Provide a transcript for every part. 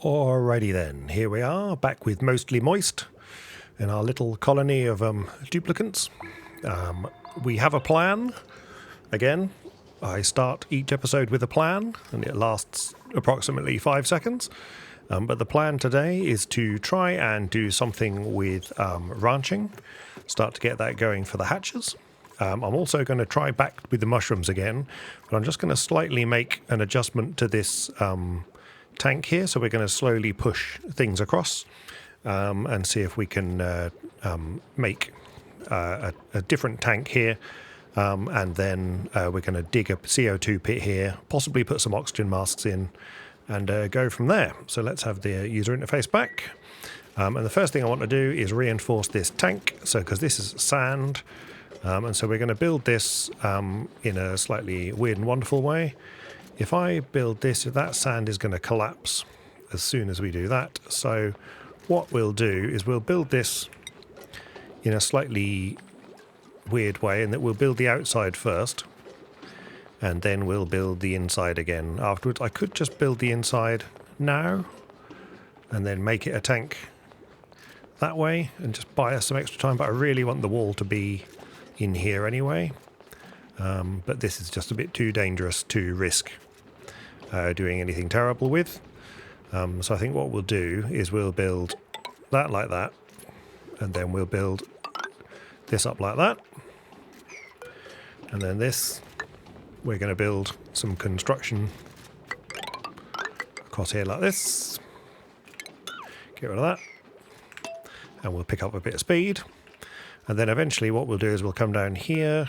Alrighty then, here we are, back with Mostly Moist in our little colony of duplicants. We have a plan. Again, I start each episode with a plan, and it lasts approximately 5 seconds. But the plan today is to try and do something with ranching, start to get that going for the hatches. I'm also going to try back with the mushrooms again, but I'm just going to slightly make an adjustment to this tank here, so we're going to slowly push things across and see if we can make a different tank here, and then we're going to dig a CO2 pit here, possibly put some oxygen masks in, and go from there. So let's have the user interface back, and the first thing I want to do is reinforce this tank, so because this is sand, and so we're going to build this in a slightly weird and wonderful way. If I build this, that sand is going to collapse as soon as we do that. So what we'll do is we'll build this in a slightly weird way, in that we'll build the outside first, and then we'll build the inside again afterwards. I could just build the inside now and then make it a tank that way and just buy us some extra time, but I really want the wall to be in here anyway. But this is just a bit too dangerous to risk doing anything terrible with. So I think what we'll do is we'll build that like that, and then we'll build this up like that, and then this we're going to build some construction across here like this. Get rid of that, and we'll pick up a bit of speed, and then eventually what we'll do is we'll come down here.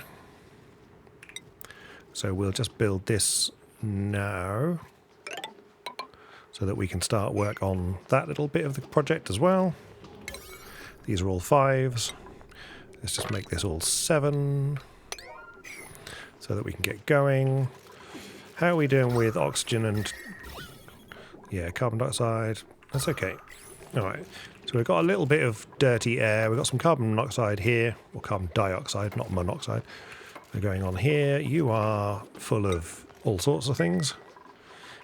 So we'll just build this now so that we can start work on that little bit of the project as well. These are all 5s. Let's just make this all 7 so that we can get going. How are we doing with oxygen and carbon dioxide? That's okay. Alright, so we've got a little bit of dirty air. We've got some carbon monoxide here, or carbon dioxide, not monoxide. Going on here. You are full of all sorts of things.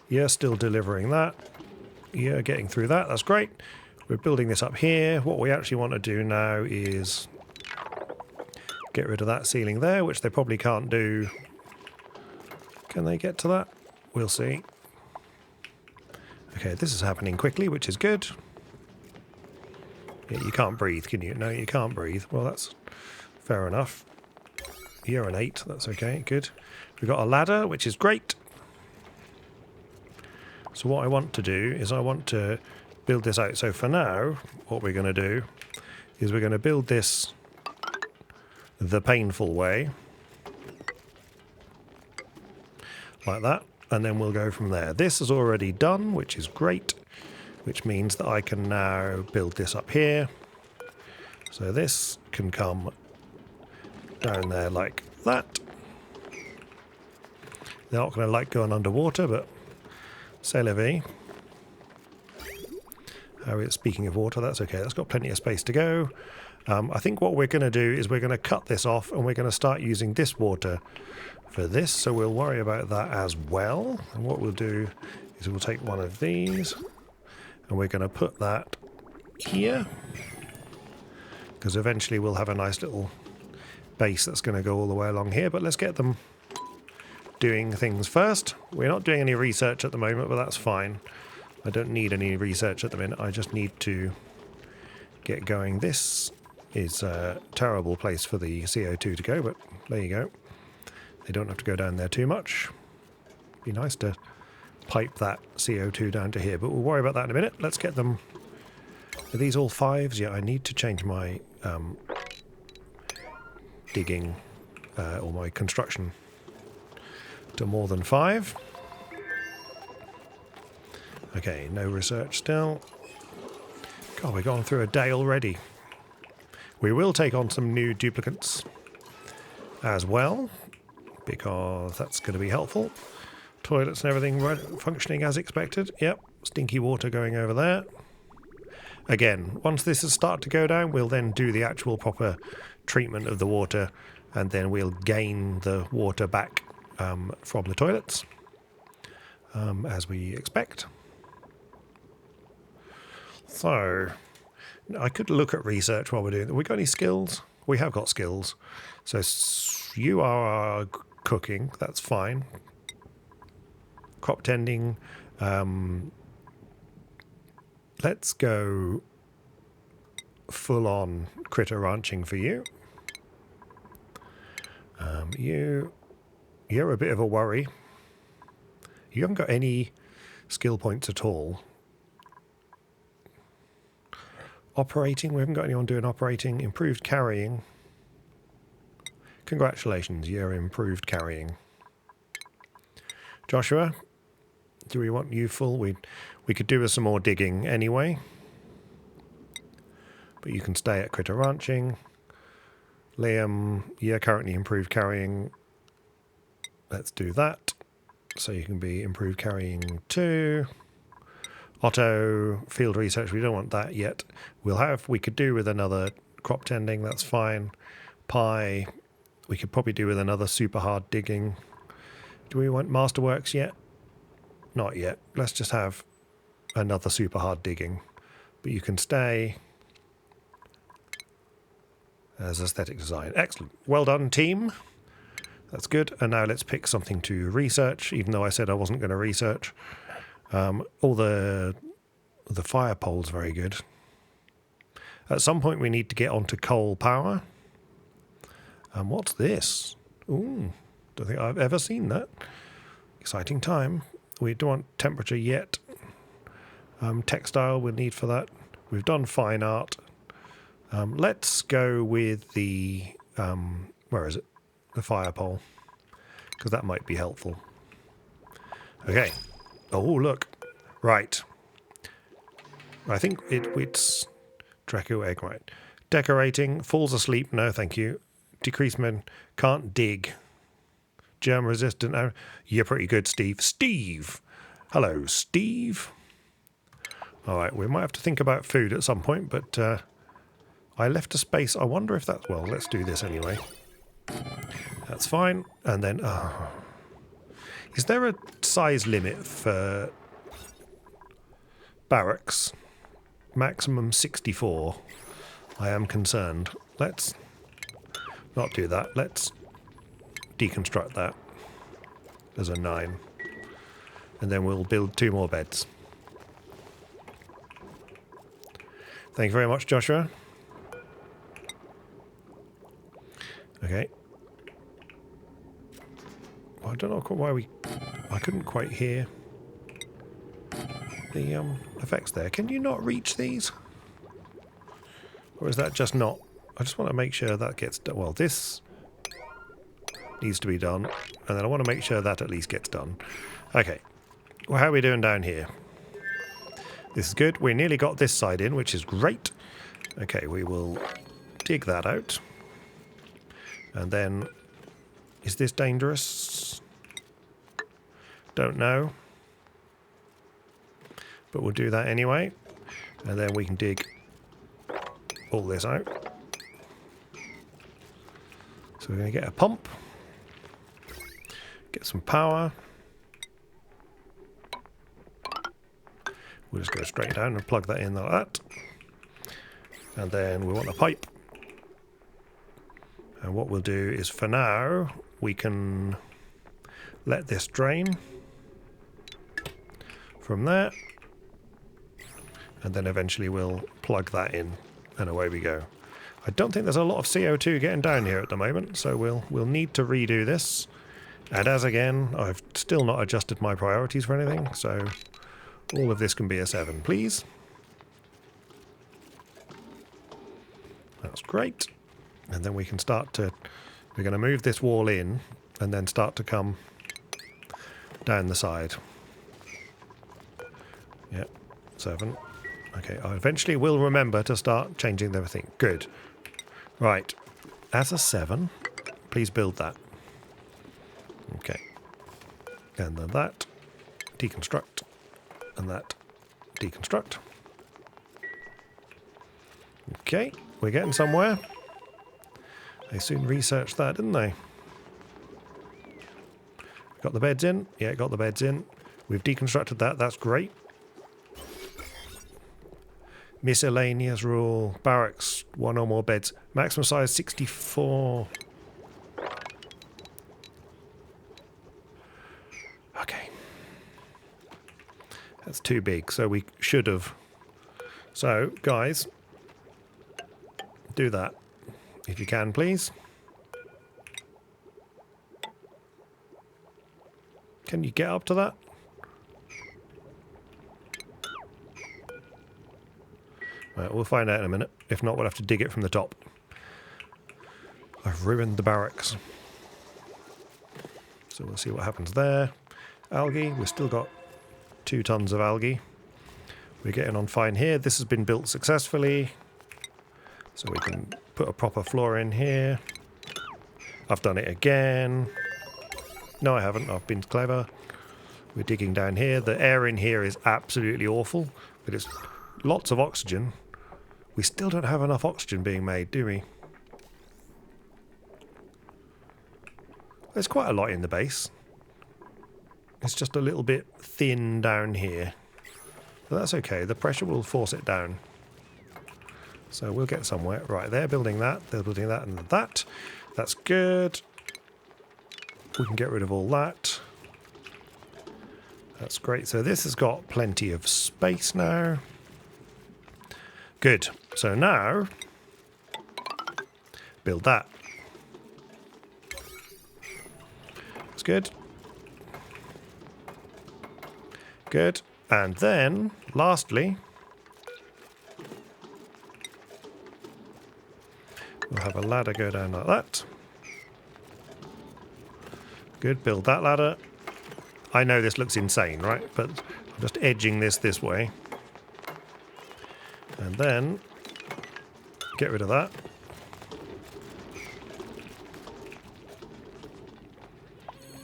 You're still delivering that. You're getting through that. That's great. We're building this up here. What we actually want to do now is get rid of that ceiling there, which they probably can't do. Can they get to that? We'll see. Okay, this is happening quickly, which is good. Yeah, you can't breathe, can you? No, you can't breathe. Well, that's fair enough. You're an 8, that's okay, good. We've got a ladder, which is great. So what I want to do is I want to build this out. So for now, what we're going to do is we're going to build this the painful way, like that, and then we'll go from there. This is already done, which is great, which means that I can now build this up here. So this can come down there like that. They're not going to like going underwater, but c'est la vie. Speaking of water, that's okay. That's got plenty of space to go. I think what we're going to do is we're going to cut this off, and we're going to start using this water for this. So we'll worry about that as well. And what we'll do is we'll take one of these, and we're going to put that here, because eventually we'll have a nice little base that's going to go all the way along here. But let's get them doing things first. We're not doing any research at the moment, but that's fine. I don't need any research at the minute. I just need to get going. This is a terrible place for the CO2 to go, but there you go. They don't have to go down there too much. Be nice to pipe that CO2 down to here, but we'll worry about that in a minute. Let's get them. Are these all 5s? Yeah, I need to change my digging or my construction to more than 5. Okay, no research still. God, we've gone through a day already. We will take on some new duplicants as well, because that's going to be helpful. Toilets and everything functioning as expected. Yep, stinky water going over there. Again, once this has started to go down, we'll then do the actual proper treatment of the water, and then we'll gain the water back from the toilets, as we expect. So, I could look at research while we're doing it. We got any skills? We have got skills. So, you are cooking. That's fine. Crop tending. Let's go full on critter ranching for you. You're a bit of a worry. You haven't got any skill points at all. Operating, we haven't got anyone doing operating. Improved carrying. Congratulations, you're improved carrying. Joshua, do we want you full? We could do with some more digging anyway. But you can stay at critter ranching. Liam, you're currently improved carrying. Let's do that. So you can be improved carrying too. Otto, field research, we don't want that yet. We could do with another crop tending, that's fine. Pie, we could probably do with another super hard digging. Do we want masterworks yet? Not yet. Let's just have another super hard digging. But you can stay as aesthetic design. Excellent. Well done, team. That's good. And now let's pick something to research, even though I said I wasn't going to research. All the fire pole's very good. At some point we need to get onto coal power. What's this? Ooh, don't think I've ever seen that. Exciting time. We don't want temperature yet. Textile we'll need for that. We've done fine art. Let's go with the where is it? The fire pole, because that might be helpful. Okay. Oh, look. Right. I think it's Draco egg, right. Decorating. Falls asleep. No, thank you. Decreaseman. Can't dig. Germ resistant. Oh, you're pretty good, Steve. Steve! Hello, Steve. All right, we might have to think about food at some point, but I left a space. I wonder if that's... Well, let's do this anyway. That's fine. And then... is there a size limit for barracks? Maximum 64. I am concerned. Let's not do that. Let's deconstruct that as a 9. And then we'll build 2 more beds. Thank you very much, Joshua. Okay. Well, I don't know why I couldn't quite hear the effects there. Can you not reach these? Or is that just not? I just want to make sure that gets done. Well, this needs to be done. And then I want to make sure that at least gets done. Okay. Well, how are we doing down here? This is good. We nearly got this side in, which is great. Okay, we will dig that out. And then, is this dangerous? Don't know. But we'll do that anyway. And then we can dig all this out. So we're going to get a pump. Get some power. We'll just go straight down and plug that in like that. And then we want a pipe. And what we'll do is, for now, we can let this drain from there. And then eventually we'll plug that in, and away we go. I don't think there's a lot of CO2 getting down here at the moment, so we'll need to redo this. And as again, I've still not adjusted my priorities for anything, so all of this can be a 7, please. That's great. And then we can start to... We're going to move this wall in and then start to come down the side. Yep, 7. Okay, I eventually will remember to start changing everything. Good. Right. As a 7, please build that. Okay. And then that. Deconstruct. And that. Deconstruct. Okay, we're getting somewhere. They soon researched that, didn't they? Got the beds in? Yeah, got the beds in. We've deconstructed that. That's great. Miscellaneous rule. Barracks, 1 or more beds. Maximum size 64. Okay. That's too big, so we should have. So, guys, do that. If you can, please. Can you get up to that? Right, we'll find out in a minute. If not, we'll have to dig it from the top. I've ruined the barracks. So we'll see what happens there. Algae, we've still got 2 tons of algae. We're getting on fine here. This has been built successfully. So we can put a proper floor in here. I've done it again. No, I haven't. I've been clever. We're digging down here. The air in here is absolutely awful, but it's lots of oxygen. We still don't have enough oxygen being made, do we? There's quite a lot in the base. It's just a little bit thin down here. But that's okay. The pressure will force it down. So we'll get somewhere. Right, they're building that. They're building that and that. That's good. We can get rid of all that. That's great. So this has got plenty of space now. Good. So now, build that. That's good. Good. And then, lastly, we'll have a ladder go down like that. Good. Build that ladder. I know this looks insane, right? But I'm just edging this way. And then get rid of that.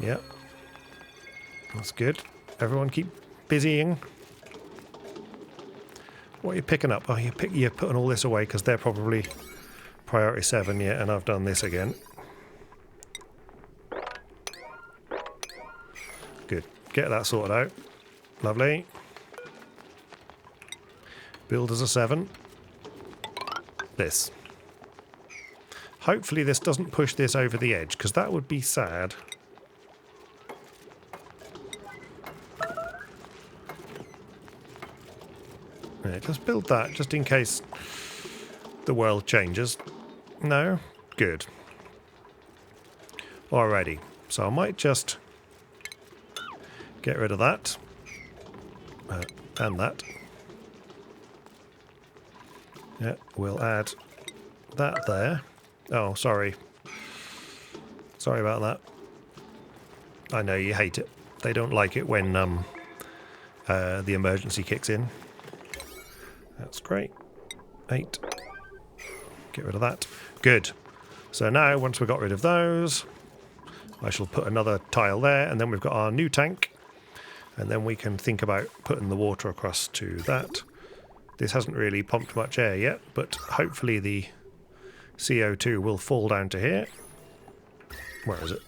Yep. That's good. Everyone keep busying. What are you picking up? Oh, you're putting all this away because they're probably priority 7, yeah, and I've done this again. Good. Get that sorted out. Lovely. Build as a 7. This. Hopefully this doesn't push this over the edge, because that would be sad. Right, let's build that, just in case the world changes. No? Good. Alrighty. So I might just get rid of that. And that. Yeah, we'll add that there. Oh, sorry. Sorry about that. I know you hate it. They don't like it when the emergency kicks in. That's great. 8. Get rid of that. Good. So now, once we've got rid of those, I shall put another tile there, and then we've got our new tank. And then we can think about putting the water across to that. This hasn't really pumped much air yet, but hopefully the CO2 will fall down to here. Where is it?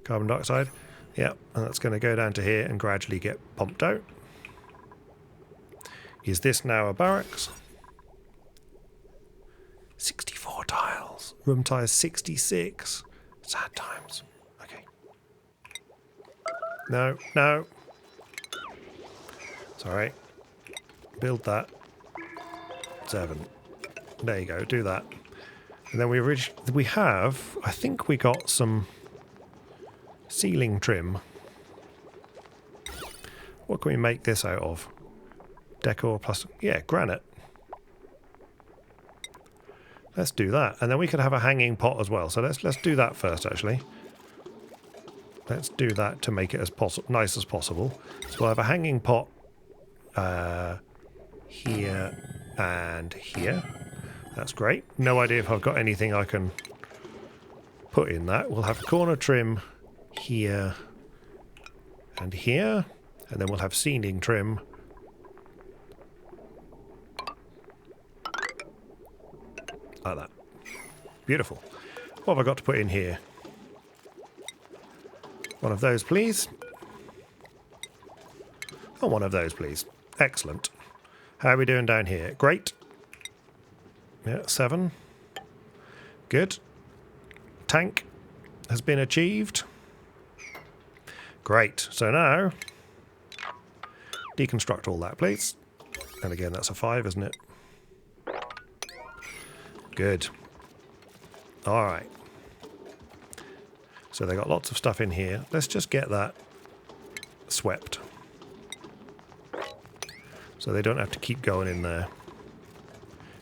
Carbon dioxide. Yeah, and that's going to go down to here and gradually get pumped out. Is this now a barracks? 64 tiles. Room size 66. Sad times. Okay. No, no. It's alright. Build that. 7. There you go, do that. And then we have, I think we got some ceiling trim. What can we make this out of? Decor plus, yeah, granite. Let's do that. And then we could have a hanging pot as well. So let's do that first, actually. Let's do that to make it as nice as possible. So we'll have a hanging pot here and here. That's great. No idea if I've got anything I can put in that. We'll have corner trim here and here. And then we'll have ceiling trim like that. Beautiful. What have I got to put in here? One of those, please. Oh, one of those, please. Excellent. How are we doing down here? Great. Yeah, 7. Good. Tank has been achieved. Great. So now, deconstruct all that, please. And again, that's a 5, isn't it? Good. All right. So they got lots of stuff in here. Let's just get that swept. So they don't have to keep going in there.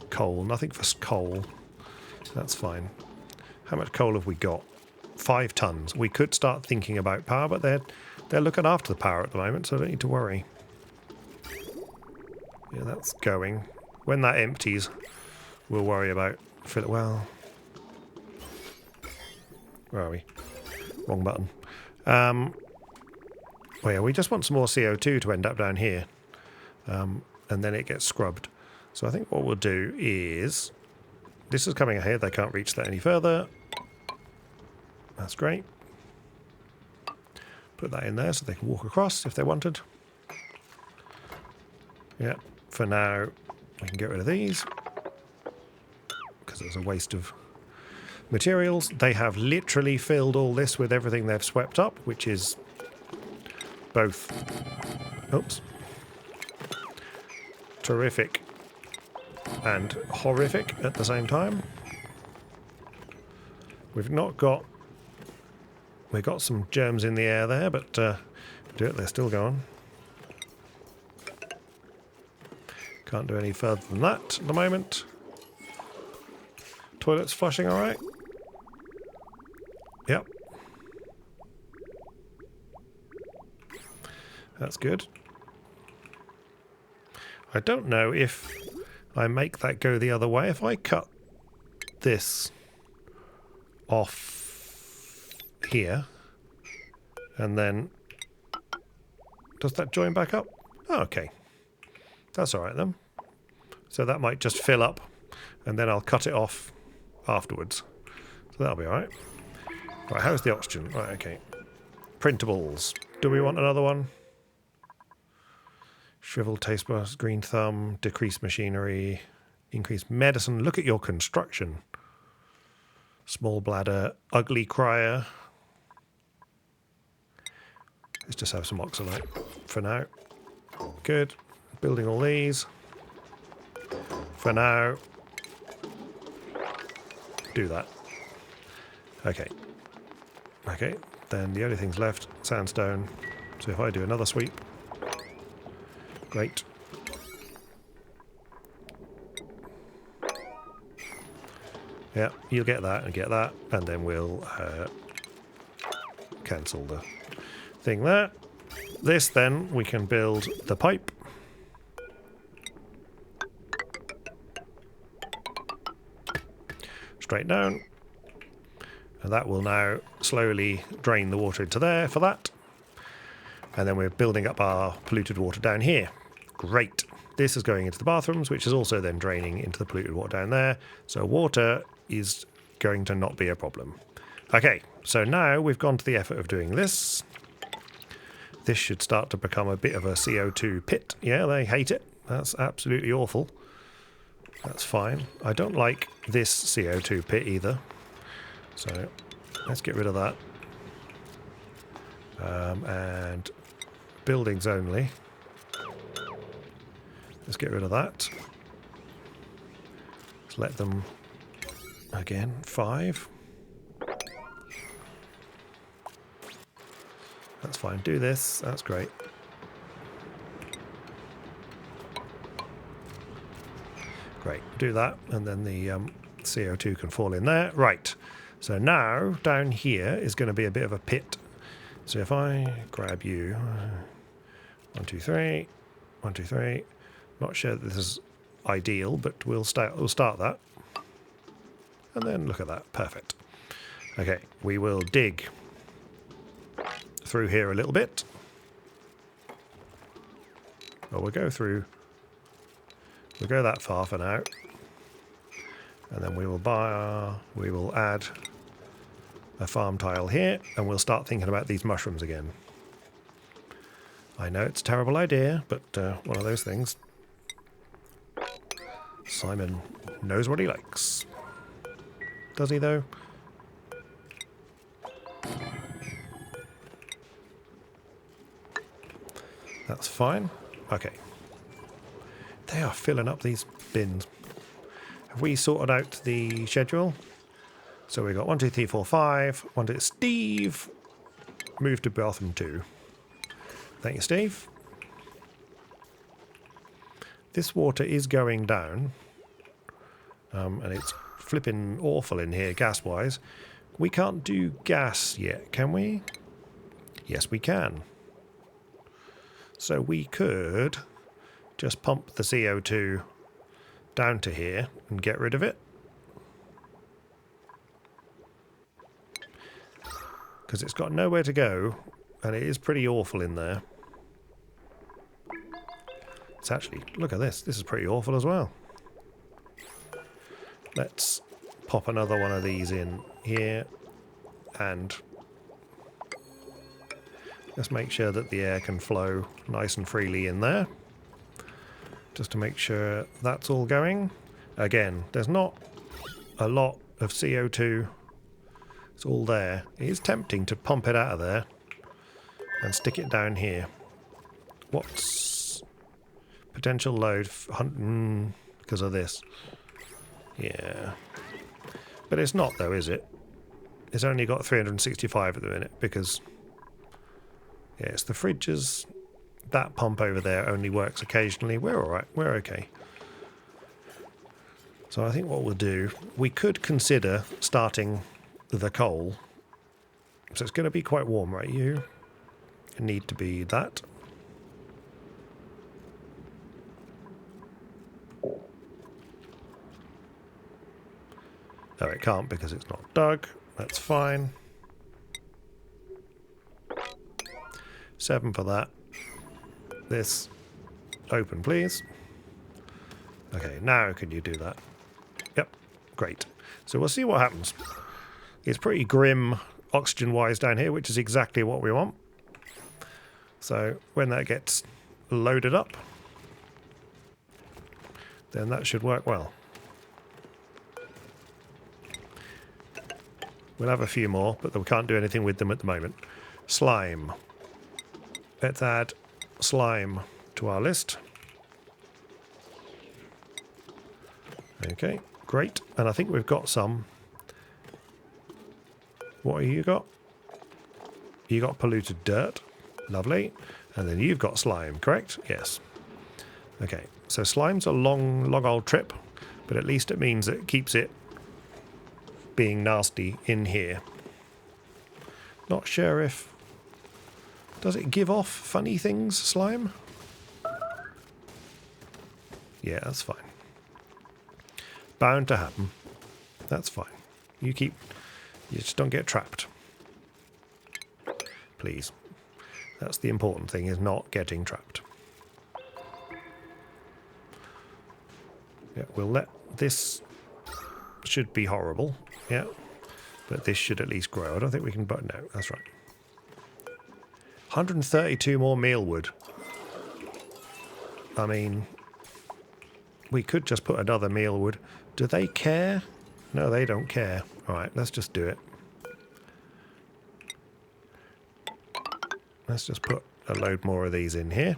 Coal. Nothing for coal. That's fine. How much coal have we got? 5 tons. We could start thinking about power, but they're looking after the power at the moment, so I don't need to worry. Yeah, that's going. When that empties, we'll worry about fill it. Well, where are we? Wrong button. Well, yeah, we just want some more CO2 to end up down here, and then it gets scrubbed. So I think what we'll do is, this is coming ahead. They can't reach that any further. That's great. Put that in there so they can walk across if they wanted. Yeah, for now we can get rid of these because it's a waste of materials. They have literally filled all this with everything they've swept up, which is both, oops, terrific and horrific at the same time. We've got some germs in the air there, but they're still going. Can't do any further than that at the moment. Toilet's flushing all right. Yep. That's good. I don't know if I make that go the other way. If I cut this off here, and then does that join back up? Oh, okay. That's all right then. So that might just fill up, and then I'll cut it off afterwards. So that'll be all right. Right, how's the oxygen? Right, okay. Printables. Do we want another one? Shriveled taste buds, green thumb, decreased machinery, increased medicine. Look at your construction. Small bladder, ugly crier. Let's just have some oxalate for now. Good. Building all these. For now. Do that. Okay. Okay. Then the only things left, sandstone. So if I do another sweep. Great. Yeah, you'll get that and get that, and then we'll cancel the thing there. This then, we can build the pipe. Straight down. And that will now slowly drain the water into there for that. And then we're building up our polluted water down here. Great. This is going into the bathrooms, which is also then draining into the polluted water down there. So water is going to not be a problem. Okay, so now we've gone to the effort of doing this. This should start to become a bit of a CO2 pit. Yeah, they hate it. That's absolutely awful. That's fine. I don't like this CO2 pit either. So let's get rid of that. And buildings only. Let's get rid of that. Let's let them, again, 5. That's fine. Do this. That's great. Great. Do that, and then the CO2 can fall in there. Right. So now, down here is going to be a bit of a pit. So if I grab you, 1, 2, 3, 1, 2, 3. Not sure that this is ideal, but we'll start that. And then look at that. Perfect. Okay, we will dig through here a little bit. Well, we'll go through. We'll go that far for now. And then we will add a farm tile here, and we'll start thinking about these mushrooms again. I know it's a terrible idea, but one of those things. Simon knows what he likes. Does he, though? That's fine. Okay. They are filling up these bins. Have we sorted out the schedule? So we got 1, 2, 3, 4, 5. 1, 2, Steve. Move to bathroom 2. Thank you, Steve. This water is going down. And it's flipping awful in here gas-wise. We can't do gas yet, can we? Yes, we can. So we could just pump the CO2 down to here and get rid of it. Because it's got nowhere to go, and it is pretty awful in there. It's actually, look at this. This is pretty awful as well. Let's pop another one of these in here, and let's make sure that the air can flow nice and freely in there. Just to make sure that's all going. Again, there's not a lot of CO2. It's all there. It is tempting to pump it out of there and stick it down here. What's potential load? Because of this. Yeah. But it's not though, is it? It's only got 365 at the minute because... yeah, it's the fridges. That pump over there only works occasionally. We're alright. We're okay. So I think what we'll do... we could consider starting the coal. So it's going to be quite warm, right? You need to be that. No, it can't because it's not dug. That's fine. 7 for that. This. Open, please. Okay, now can you do that? Yep, great. So we'll see what happens. It's pretty grim oxygen-wise down here, which is exactly what we want. So when that gets loaded up, then that should work well. We'll have a few more, but we can't do anything with them at the moment. Slime. Let's add slime to our list. Okay, great. And I think we've got some. What have you got? You got polluted dirt. Lovely. And then you've got slime, correct? Yes. Okay, so slime's a long old trip, but at least it means it keeps it being nasty in here. Not sure if... does it give off funny things, slime? Yeah, that's fine. Bound to happen. That's fine. You just don't get trapped. Please. That's the important thing, is not getting trapped. Yeah, we'll let this... should be horrible. Yeah. But this should at least grow. I don't think we can... but no, that's right. 132 more mealwood. I mean... we could just put another mealwood. Do they care? No, they don't care. Alright, let's just do it. Let's just put a load more of these in here.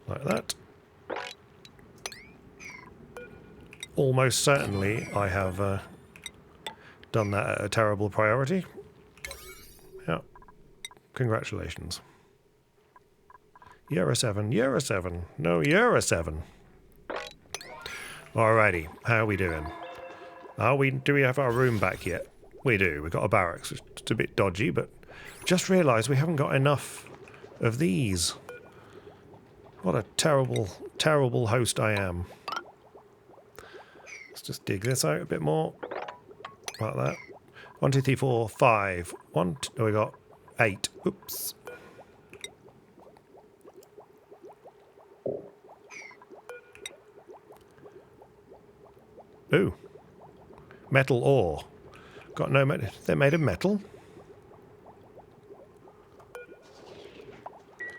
Like that. Almost certainly I have done that at a terrible priority. Yeah. Congratulations. You're a 7. You're a 7. No, you're a 7. Alrighty. How are we doing? Do we have our room back yet? We do. We've got a barracks. It's a bit dodgy, but just realised we haven't got enough of these. What a terrible, terrible host I am. Let's just dig this out a bit more. Like that. 1, 2, 3, 4, 5. We got 8. Oops. Ooh. Metal ore. Got no metal. They're made of metal.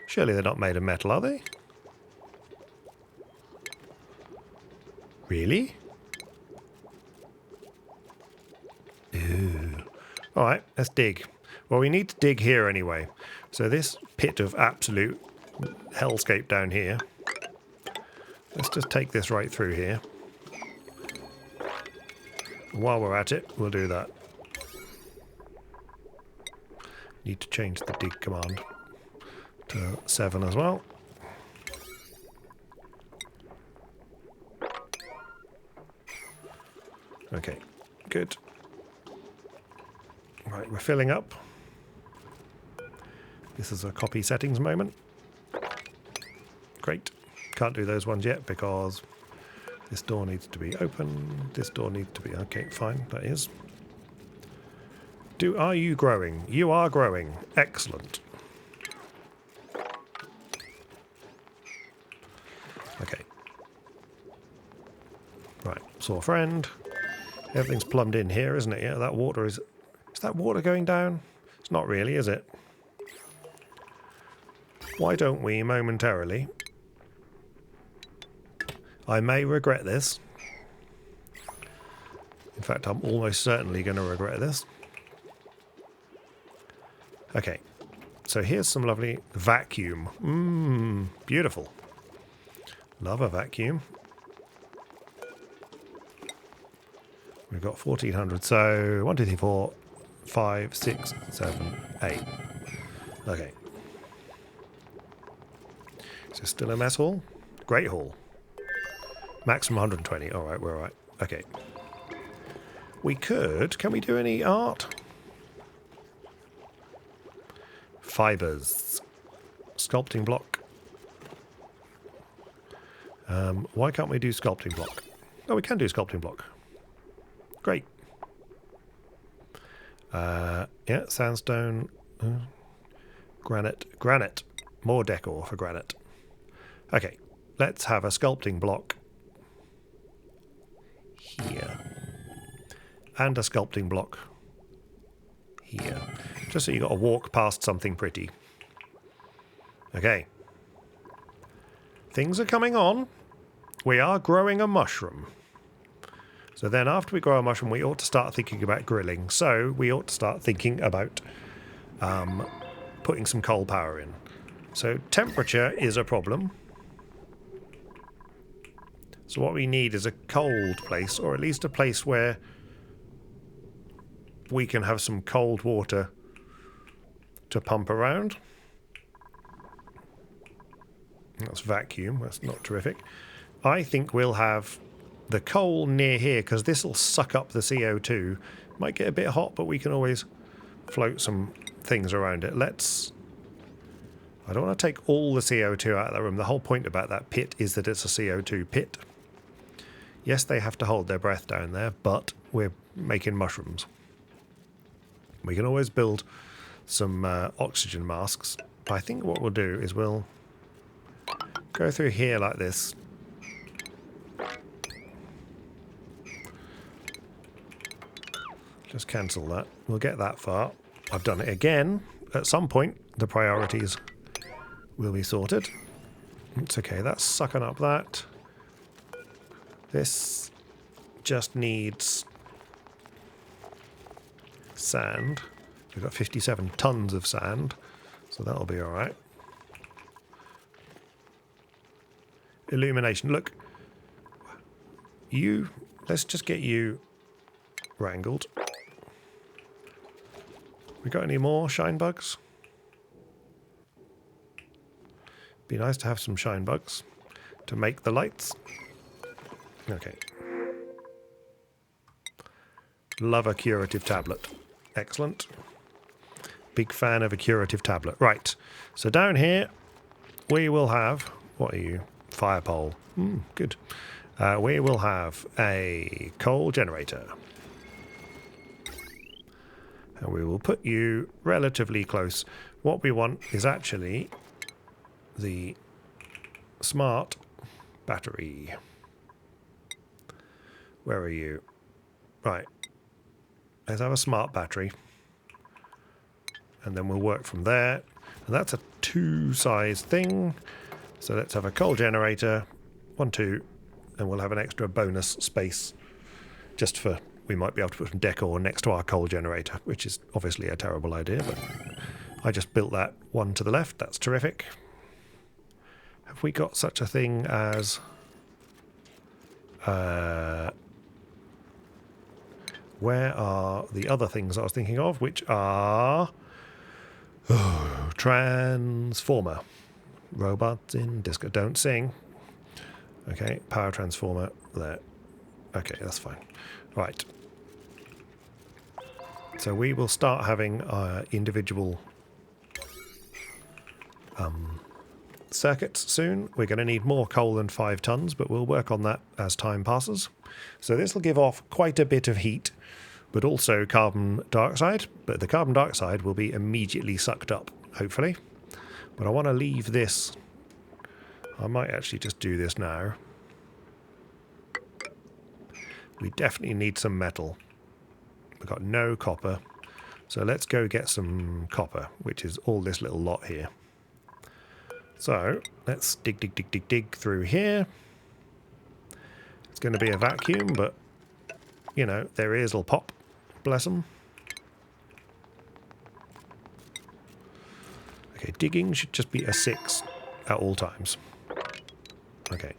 Surely they're not made of metal, are they? Really? Ooh. Alright, let's dig. Well, we need to dig here anyway. So this pit of absolute hellscape down here. Let's just take this right through here. While we're at it, we'll do that. Need to change the dig command to 7 as well. Okay, good. Right, we're filling up. This is a copy settings moment. Great. Can't do those ones yet because this door needs to be open. This door needs to be... Okay, fine, that is. Are you growing? You are growing. Excellent. Okay. Right, saw a friend. Everything's plumbed in here, isn't it? Yeah, that water is... Is that water going down? It's not really, is it? Why don't we momentarily... I may regret this. In fact, I'm almost certainly going to regret this. Okay, so here's some lovely vacuum. Beautiful. Love a vacuum. We've got 1400, so 1, 2, 3, 4, 5, 6, 7, 8. Okay. Is this still a mess hall? Great hall. Maximum 120. Alright, we're alright. Okay. We could... Can we do any art? Fibers. Sculpting block. Why can't we do sculpting block? Oh, we can do sculpting block. Great. Yeah, sandstone. Granite. Granite. More decor for granite. Okay, let's have a sculpting block here. And a sculpting block here. Just so you got to walk past something pretty. Okay. Things are coming on. We are growing a mushroom. So then after we grow a mushroom, we ought to start thinking about grilling. So we ought to start thinking about putting some coal power in. So temperature is a problem. So what we need is a cold place, or at least a place where we can have some cold water to pump around. That's vacuum. That's not terrific. I think we'll have the coal near here because this will suck up the CO2. Might get a bit hot, but we can always float some things around it. I don't want to take all the CO2 out of the room. The whole point about that pit is that it's a CO2 pit. Yes, they have to hold their breath down there, but we're making mushrooms. We can always build some oxygen masks. But I think what we'll do is we'll go through here like this. Just cancel that. We'll get that far. I've done it again. At some point, the priorities will be sorted. It's okay. That's sucking up that. This just needs sand. We've got 57 tons of sand, so that'll be all right. Illumination. Look, let's just get you wrangled. We got any more shine bugs? Be nice to have some shine bugs to make the lights. Okay. Love a curative tablet. Excellent. Big fan of a curative tablet. Right. So down here we will have... What are you? Fire pole. Good. We will have a coal generator. And we will put you relatively close. What we want is actually the smart battery. Where are you? Right. Let's have a smart battery. And then we'll work from there. And that's a 2-size thing. So let's have a coal generator. 1, 2, and we'll have an extra bonus space just for, we might be able to put some decor next to our coal generator, which is obviously a terrible idea, but I just built that one to the left. That's terrific. Have we got such a thing as where are the other things I was thinking of, which are transformer. Robots in disco. Don't sing. Okay, power transformer there. Okay, that's fine. Right. So we will start having individual circuits soon. We're going to need more coal than 5 tons, but we'll work on that as time passes. So this will give off quite a bit of heat, but also carbon dioxide. But the carbon dioxide will be immediately sucked up, hopefully. But I want to leave this. I might actually just do this now. We definitely need some metal. We've got no copper. So let's go get some copper, which is all this little lot here. So let's dig through here. It's going to be a vacuum, but, you know, their ears will pop. Bless them. Okay, digging should just be a 6 at all times. Okay.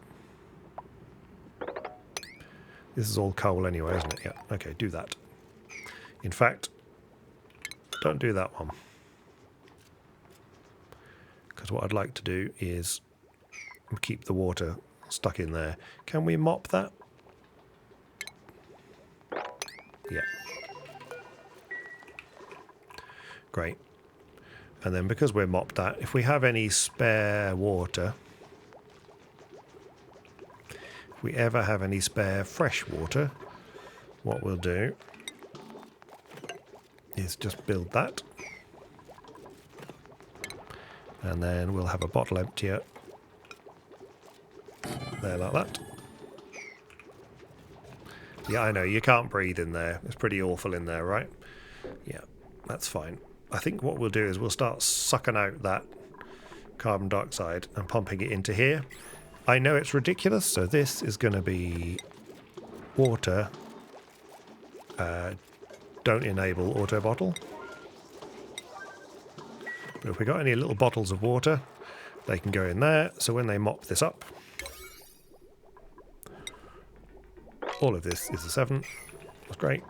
This is all coal anyway, isn't it? Yeah. Okay, do that. In fact, don't do that one. Because what I'd like to do is keep the water stuck in there. Can we mop that? Yeah. Great. And then because we're mopped that, if we have any spare water, if we ever have any spare fresh water, what we'll do is just build that. And then we'll have a bottle emptier there like that. Yeah, I know, you can't breathe in there. It's pretty awful in there, right? Yeah, that's fine. I think what we'll do is we'll start sucking out that carbon dioxide and pumping it into here. I know it's ridiculous, so this is going to be water. Don't enable auto bottle. But if we got any little bottles of water, they can go in there. So when they mop this up, all of this is a 7. That's great.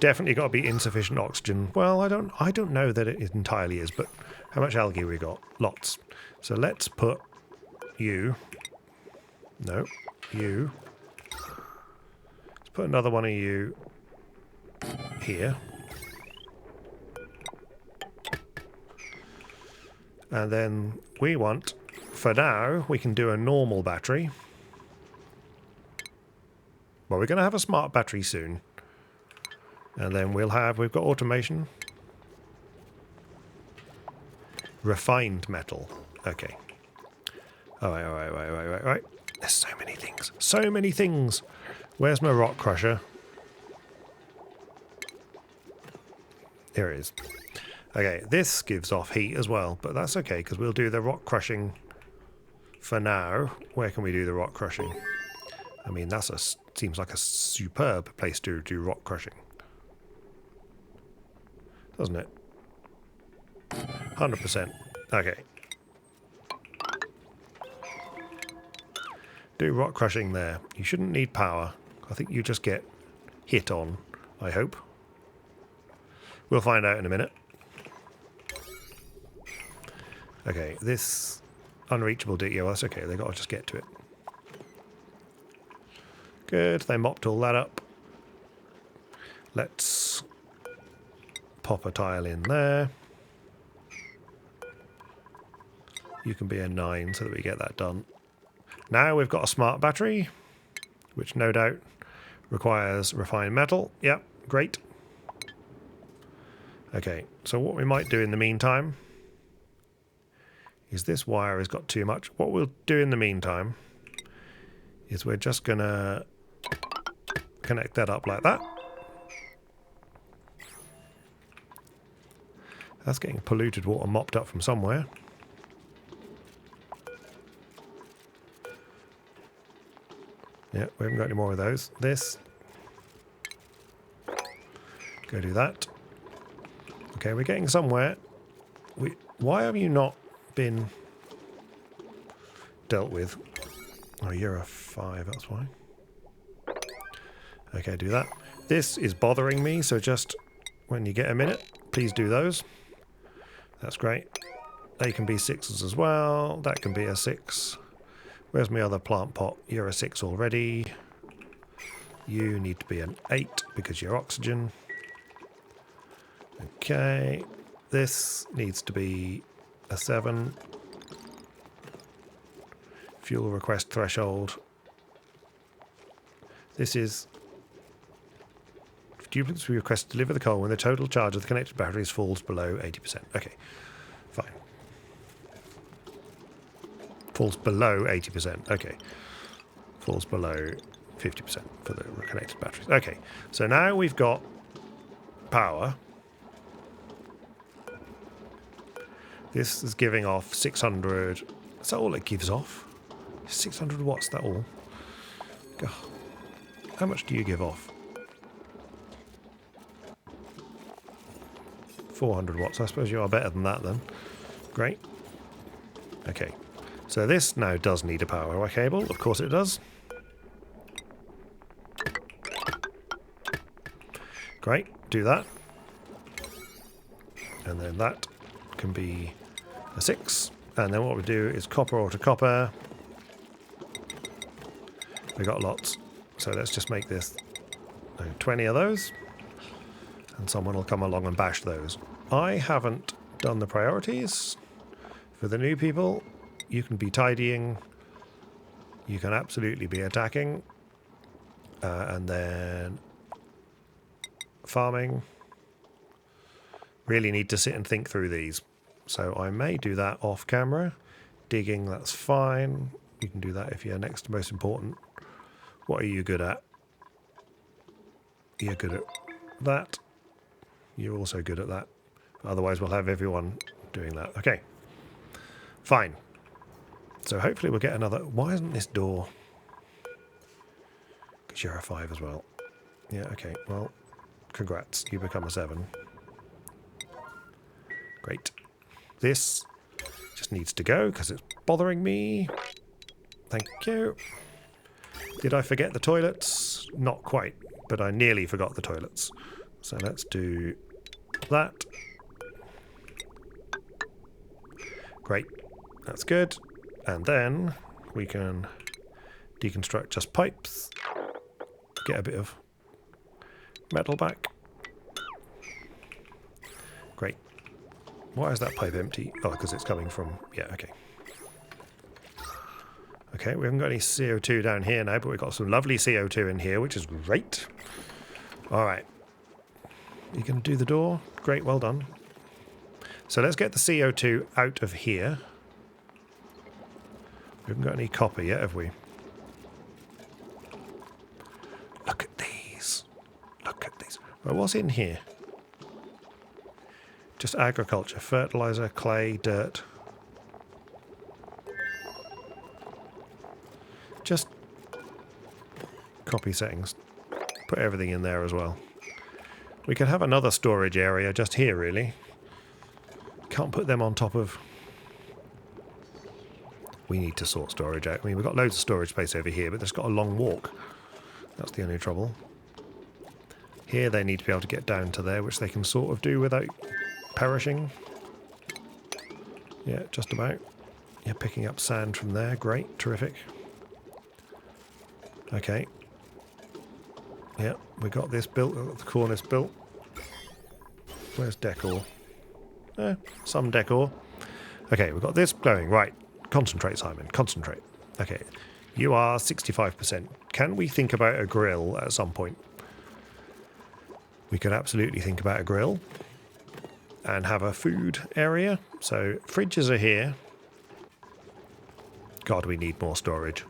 Definitely got to be insufficient oxygen. Well, I don't know that it entirely is, but how much algae we got? Lots. So let's put you. No, you. Let's put another one of you here. And then we want, for now, we can do a normal battery. Well, we're going to have a smart battery soon. And then we've got automation. Refined metal. Okay. All right. There's so many things. So many things. Where's my rock crusher? Here it is. Okay, this gives off heat as well, but that's okay because we'll do the rock crushing for now. Where can we do the rock crushing? I mean, seems like a superb place to do rock crushing. Doesn't it? 100%. Okay. Do rock crushing there. You shouldn't need power. I think you just get hit on, I hope. We'll find out in a minute. Okay, this unreachable dig. Yeah, well, that's okay. They've got to just get to it. Good. They mopped all that up. Let's pop a tile in there. You can be a 9 so that we get that done. Now we've got a smart battery, which no doubt requires refined metal. Yep, great. Okay, so what we might do in the meantime is this wire has got too much. What we'll do in the meantime is we're just going to connect that up like that. That's getting polluted water mopped up from somewhere. Yeah, we haven't got any more of those. This. Go do that. Okay, we're getting somewhere. Why have you not been dealt with? Oh, you're a 5, that's why. Okay, do that. This is bothering me, so just when you get a minute, please do those. That's great. They can be 6s as well. That can be a 6. Where's my other plant pot? You're a 6 already. You need to be an 8 because you're oxygen. Okay. This needs to be a 7. Fuel request threshold. This is... Duplicants we request to deliver the coal when the total charge of the connected batteries falls below 80%. Okay, fine. Falls below 80%. Okay. Falls below 50% for the connected batteries. Okay, so now we've got power. This is giving off 600. Is that all it gives off? 600 watts, that all? God. How much do you give off? 400 watts. I suppose you are better than that then. Great. Okay. So this now does need a power cable. Of course it does. Great. Do that. And then that can be a 6. And then what we do is copper to copper. We got lots. So let's just make this 20 of those. And someone will come along and bash those. I haven't done the priorities. For the new people, you can be tidying. You can absolutely be attacking. And then farming. Really need to sit and think through these. So I may do that off camera. Digging, that's fine. You can do that if you're next most important. What are you good at? You're good at that. You're also good at that. Otherwise we'll have everyone doing that. Okay. Fine. So hopefully we'll get another... Why isn't this door? Because you're a 5 as well. Yeah, okay. Well, congrats. You become a 7. Great. This just needs to go because it's bothering me. Thank you. Did I forget the toilets? Not quite, but I nearly forgot the toilets. So let's do that. Great. That's good. And then we can deconstruct just pipes. Get a bit of metal back. Great. Why is that pipe empty? Oh, because it's coming from... Yeah, okay. Okay, we haven't got any CO2 down here now, but we've got some lovely CO2 in here, which is great. All right. You can do the door? Great, well done. So let's get the CO2 out of here. We haven't got any copper yet, have we? Look at these. Look at these. Well, what's in here? Just agriculture, fertilizer, clay, dirt. Just copy settings. Put everything in there as well. We could have another storage area just here, really. Can't put them on top of... We need to sort storage out. I mean, we've got loads of storage space over here, but it's got a long walk. That's the only trouble. Here they need to be able to get down to there, which they can sort of do without perishing. Yeah, just about. Yeah, picking up sand from there. Great, terrific. Okay. Yeah, we got this built, got the cornice built. Where's decor? Some decor. Okay, we've got this going. Right, concentrate, Simon, concentrate. Okay, you are 65%. Can we think about a grill at some point? We could absolutely think about a grill. And have a food area. So, fridges are here. God, we need more storage.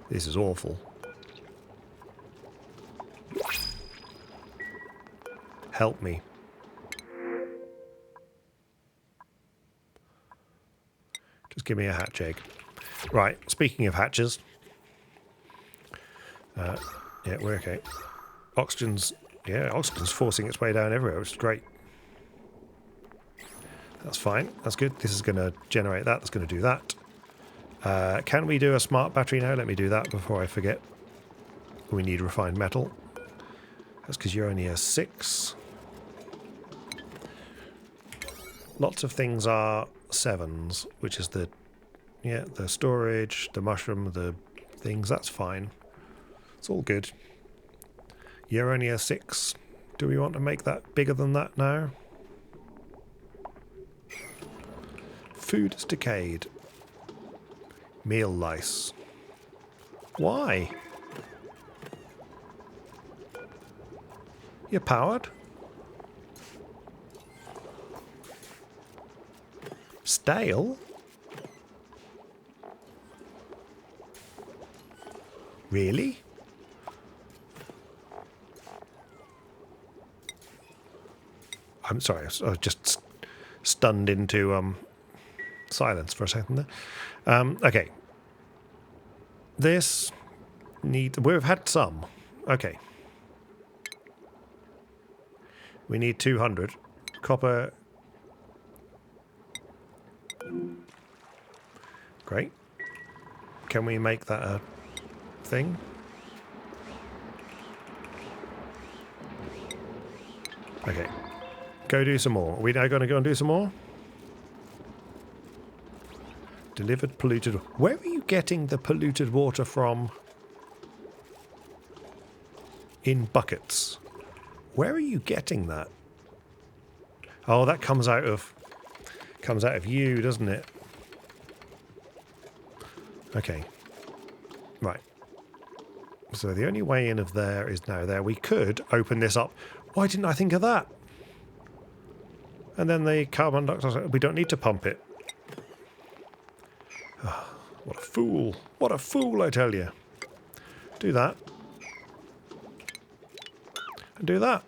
This is awful. Help me. Just give me a hatch egg. Right, speaking of hatches. Yeah, we're okay. Oxygen's forcing its way down everywhere, which is great. That's fine. That's good. This is going to generate that. That's going to do that. Can we do a smart battery now? Let me do that before I forget. We need refined metal. That's because you're only a 6. Lots of things are 7s, which is the storage, the mushroom, the things. That's fine. It's all good. You're only a 6. Do we want to make that bigger than that now? Food is decayed. Meal lice. Why? You're powered? Stale? Really? I'm sorry, I was just stunned into silence for a second there. Okay. This we've had some. Okay. We need 200. Copper. Great. Can we make that a thing? Okay. Go do some more. Are we now going to go and do some more? Delivered polluted... Where are you getting the polluted water from? In buckets. Where are you getting that? Oh, that comes out of you, doesn't it? Okay. Right. So the only way in of there is now there. We could open this up. Why didn't I think of that? And then the carbon dioxide... We don't need to pump it. Oh, what a fool. What a fool, I tell you. Do that. And do that.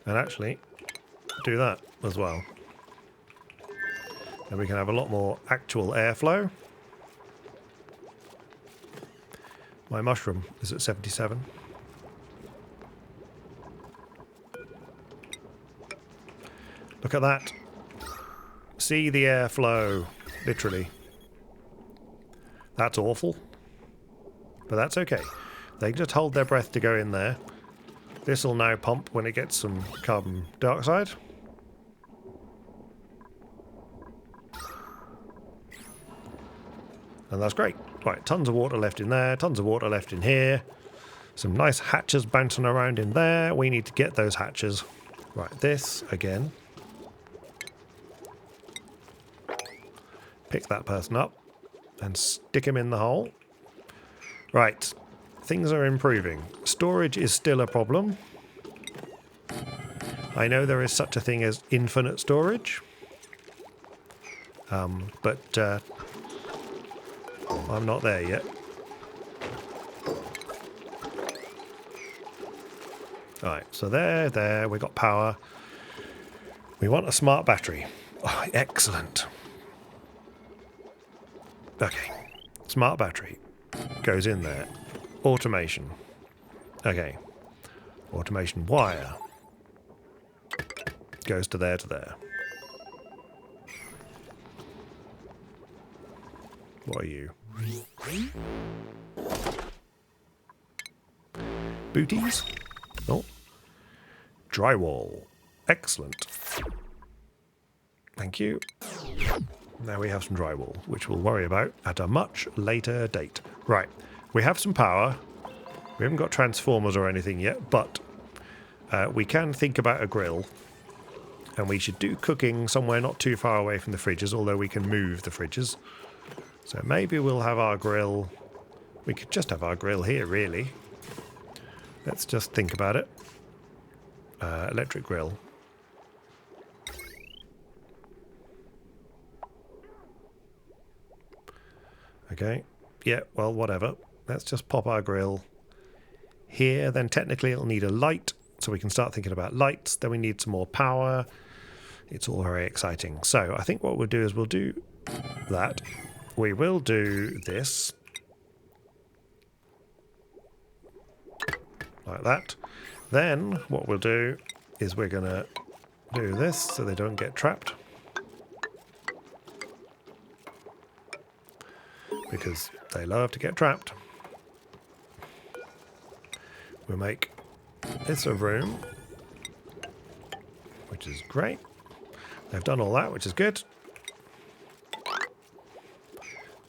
And actually, do that as well. And we can have a lot more actual airflow. My mushroom is at 77. Look at that. See the airflow, literally. That's awful. But that's okay. They can just hold their breath to go in there. This will now pump when it gets some carbon dioxide. And that's great. Right, tons of water left in there, tons of water left in here. Some nice hatches bouncing around in there. We need to get those hatches. Right, this again. Pick that person up and stick him in the hole. Right, things are improving. Storage is still a problem. I know there is such a thing as infinite storage. But I'm not there yet. Alright, so there, we got power. We want a smart battery. Oh, excellent. Okay, smart battery goes in there. Automation. Okay. Automation wire. Goes to there, to there. What are you? Booties? Oh. Drywall. Excellent. Thank you. Now we have some drywall, which we'll worry about at a much later date. Right. We have some power. We haven't got transformers or anything yet, but we can think about a grill. And we should do cooking somewhere not too far away from the fridges, although we can move the fridges. So maybe we'll have our grill... We could just have our grill here, really. Let's just think about it. Electric grill. Okay. Yeah, well, whatever. Let's just pop our grill here. Then technically it'll need a light, so we can start thinking about lights. Then we need some more power. It's all very exciting. So I think what we'll do is we'll do that. We will do this. like that. Then what we'll do is we're going to do this so they don't get trapped. Because they love to get trapped. We'll make this a room, which is great. They've done all that, which is good.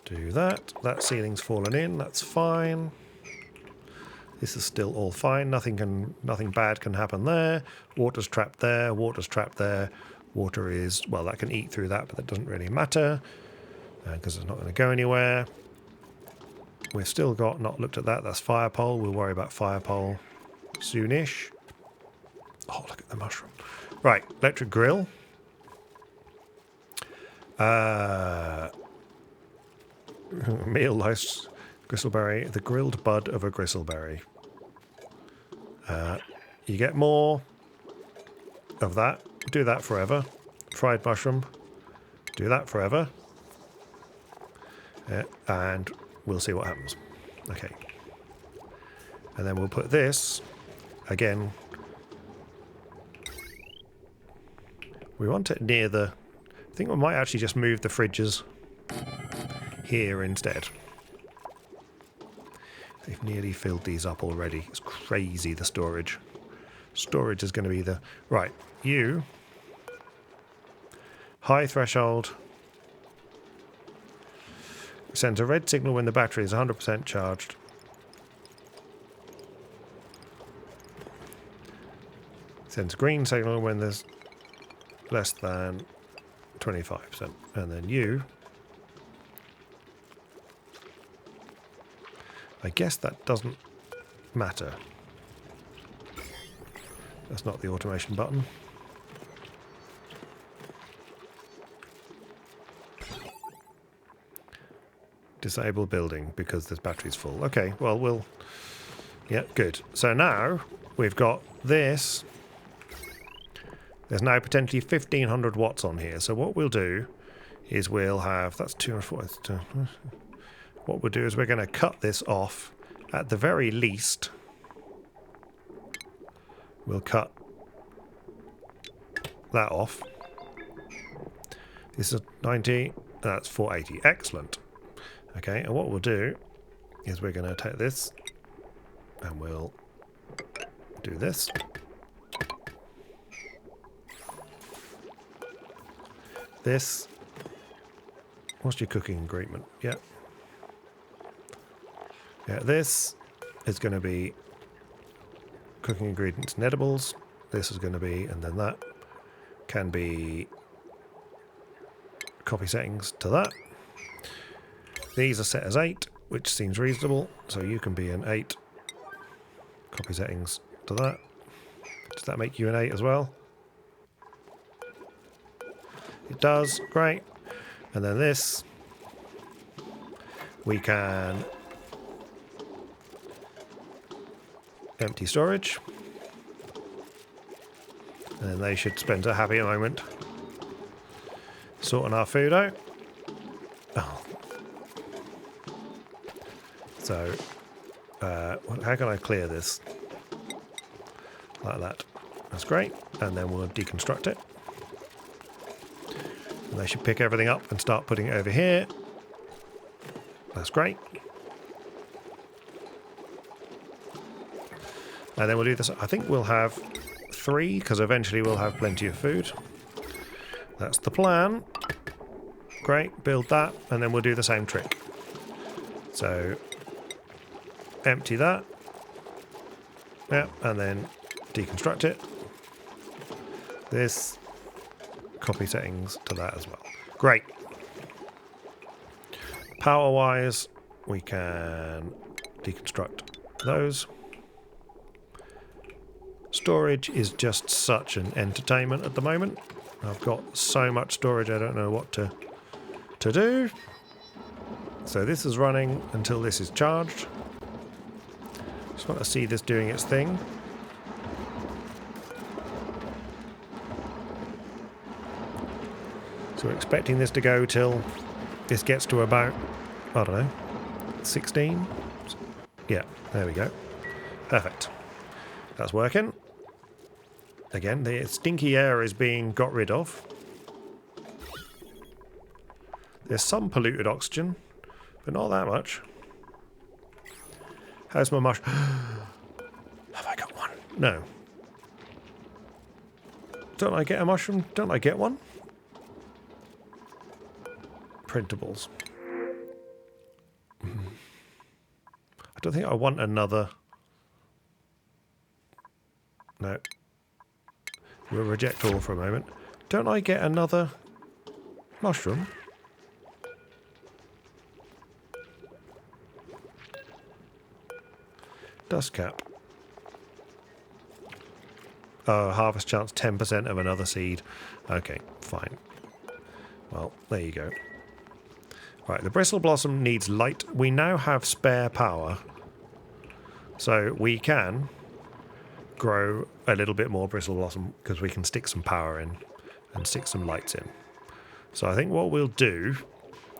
Do that. That ceiling's fallen in. That's fine. This is still all fine. Nothing bad can happen there. Water's trapped there. Water's trapped there. Water is, well, that can eat through that, but that doesn't really matter because it's not going to go anywhere. We've still got not looked at that. That's fire pole. We'll worry about fire pole soonish. Oh, look at the mushroom. Right, electric grill. Meal lice, gristleberry, the grilled bud of a gristleberry. You get more of that. Do that forever. Fried mushroom. Do that forever. And we'll see what happens. Okay. And then we'll put this again. We want it near the... I think we might actually just move the fridges here instead. They've nearly filled these up already. It's crazy, the storage. Storage is going to be the... Right, you... High threshold. Sends a red signal when the battery is 100% charged. Sends a green signal when there's less than 25%. And then you... I guess that doesn't matter. That's not the automation button. Disable building because this battery's full. Okay, well, we'll... Yeah, good. So now we've got this. There's now potentially 1500 watts on here. So what we'll do is we'll have... That's 240... What we'll do is we're going to cut this off at the very least. We'll cut that off. This is 90, that's 480. Excellent. Okay, and what we'll do is we're going to take this and we'll do this. This. What's your cooking ingredient? Yeah. Yeah, this is going to be cooking ingredients and edibles. This is going to be, and then that can be copy settings to that. These are set as 8, which seems reasonable. So you can be an 8. Copy settings to that. Does that make you an 8 as well? It does. Great. And then this, we can empty storage. And then they should spend a happy moment sorting our food out. Oh. So, how can I clear this? Like that. That's great. And then we'll deconstruct it. And they should pick everything up and start putting it over here. That's great. And then we'll do this. I think we'll have 3, because eventually we'll have plenty of food. That's the plan. Great, build that, and then we'll do the same trick. So, empty that. Yeah, and then deconstruct it. This, copy settings to that as well. Great. Power-wise, we can deconstruct those. Storage is just such an entertainment at the moment. I've got so much storage I don't know what to do. So this is running until this is charged. Just want to see this doing its thing. So we're expecting this to go till this gets to about, I don't know, 16? Yeah, there we go. Perfect. That's working. Again, the stinky air is being got rid of. There's some polluted oxygen, but not that much. How's my mushroom? Have I got one? No. Don't I get a mushroom? Don't I get one? Printables. I don't think I want another. No. We'll reject all for a moment. Don't I get another mushroom? Dust cap. Oh, harvest chance 10% of another seed. Okay, fine. Well, there you go. Right, the bristle blossom needs light. We now have spare power. So we can grow a little bit more bristle blossom because we can stick some power in and stick some lights in. So I think what we'll do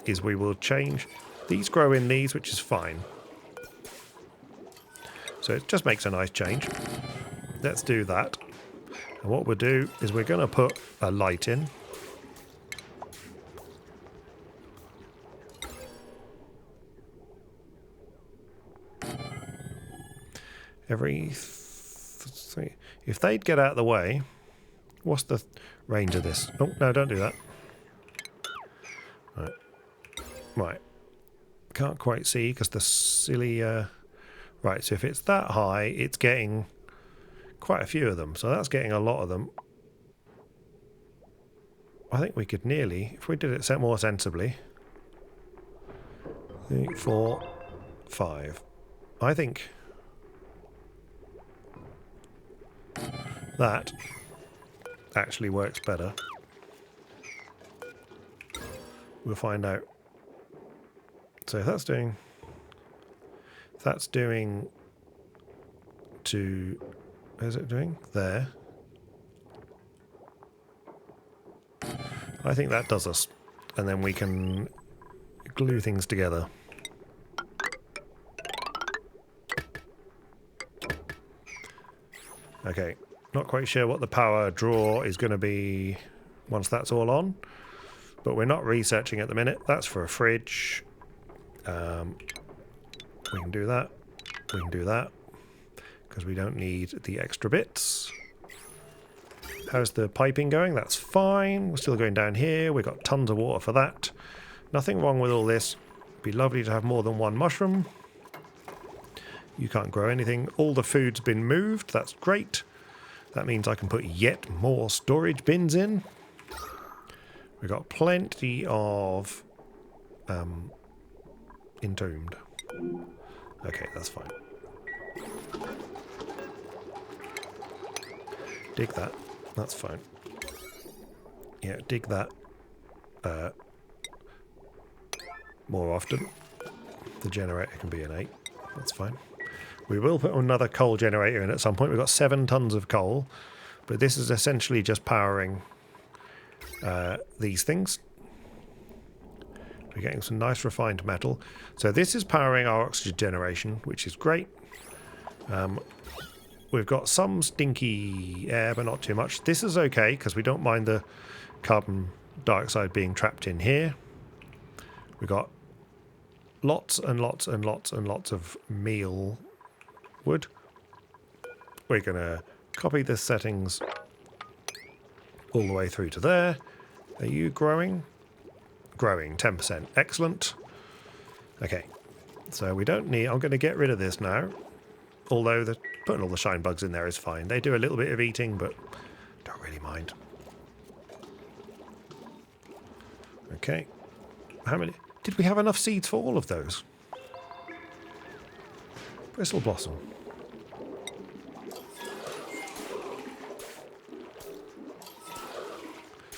is we will change. These grow in these, which is fine. So it just makes a nice change. Let's do that. And what we'll do is we're going to put a light in. Every three. If they'd get out of the way, what's the range of this? Oh, no, don't do that. Right. Right. Can't quite see because the silly... Right, so if it's that high, it's getting quite a few of them. So that's getting a lot of them. I think we could nearly, if we did it more sensibly. 3, 4, 5. I think that actually works better. We'll find out. So if that's doing... That's doing to... Is it doing? There. I think that does us. And then we can glue things together. Okay. Not quite sure what the power draw is going to be once that's all on. But we're not researching at the minute. That's for a fridge. We can do that. We can do that. Because we don't need the extra bits. How's the piping going? That's fine. We're still going down here. We've got tons of water for that. Nothing wrong with all this. It'd be lovely to have more than one mushroom. You can't grow anything. All the food's been moved. That's great. That means I can put yet more storage bins in. We've got plenty of entombed. Okay, that's fine. Dig that. That's fine. Yeah, dig that more often. The generator can be an 8. That's fine. We will put another coal generator in at some point. We've got 7 tons of coal, but this is essentially just powering these things. We're getting some nice refined metal. So this is powering our oxygen generation, which is great. We've got some stinky air, but not too much. This is okay, because we don't mind the carbon dioxide being trapped in here. We've got lots and lots and lots and lots of meal wood. We're going to copy the settings all the way through to there. Are you growing? Growing, 10%. Excellent. Okay, so we don't need... I'm going to get rid of this now. Although putting all the shine bugs in there is fine. They do a little bit of eating, but don't really mind. Okay. How many... Did we have enough seeds for all of those? Bristle blossom.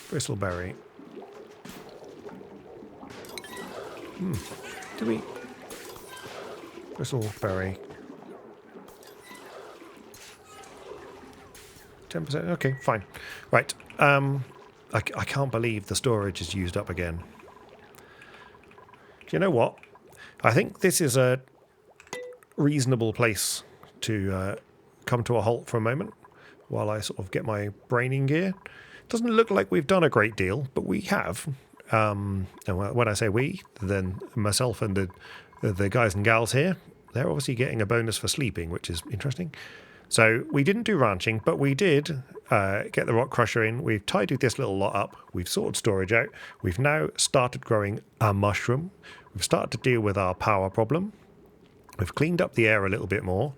Bristleberry. Did we... Bristleberry. 10%. Okay, fine. Right. I can't believe the storage is used up again. Do you know what? I think this is a reasonable place to come to a halt for a moment while I sort of get my brain in gear. Doesn't look like we've done a great deal, but we have. And when I say we, then myself and the guys and gals here, they're obviously getting a bonus for sleeping, which is interesting. So we didn't do ranching, but we did get the rock crusher in. We've tidied this little lot up. We've sorted storage out. We've now started growing a mushroom. We've started to deal with our power problem. We've cleaned up the air a little bit more.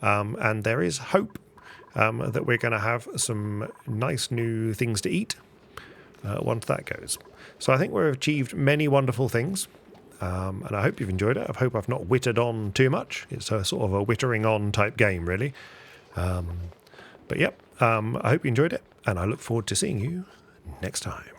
And there is hope that we're going to have some nice new things to eat once that goes. So I think we've achieved many wonderful things. And I hope you've enjoyed it. I hope I've not wittered on too much. It's a sort of a wittering on type game, really. But yep, I hope you enjoyed it, and I look forward to seeing you next time.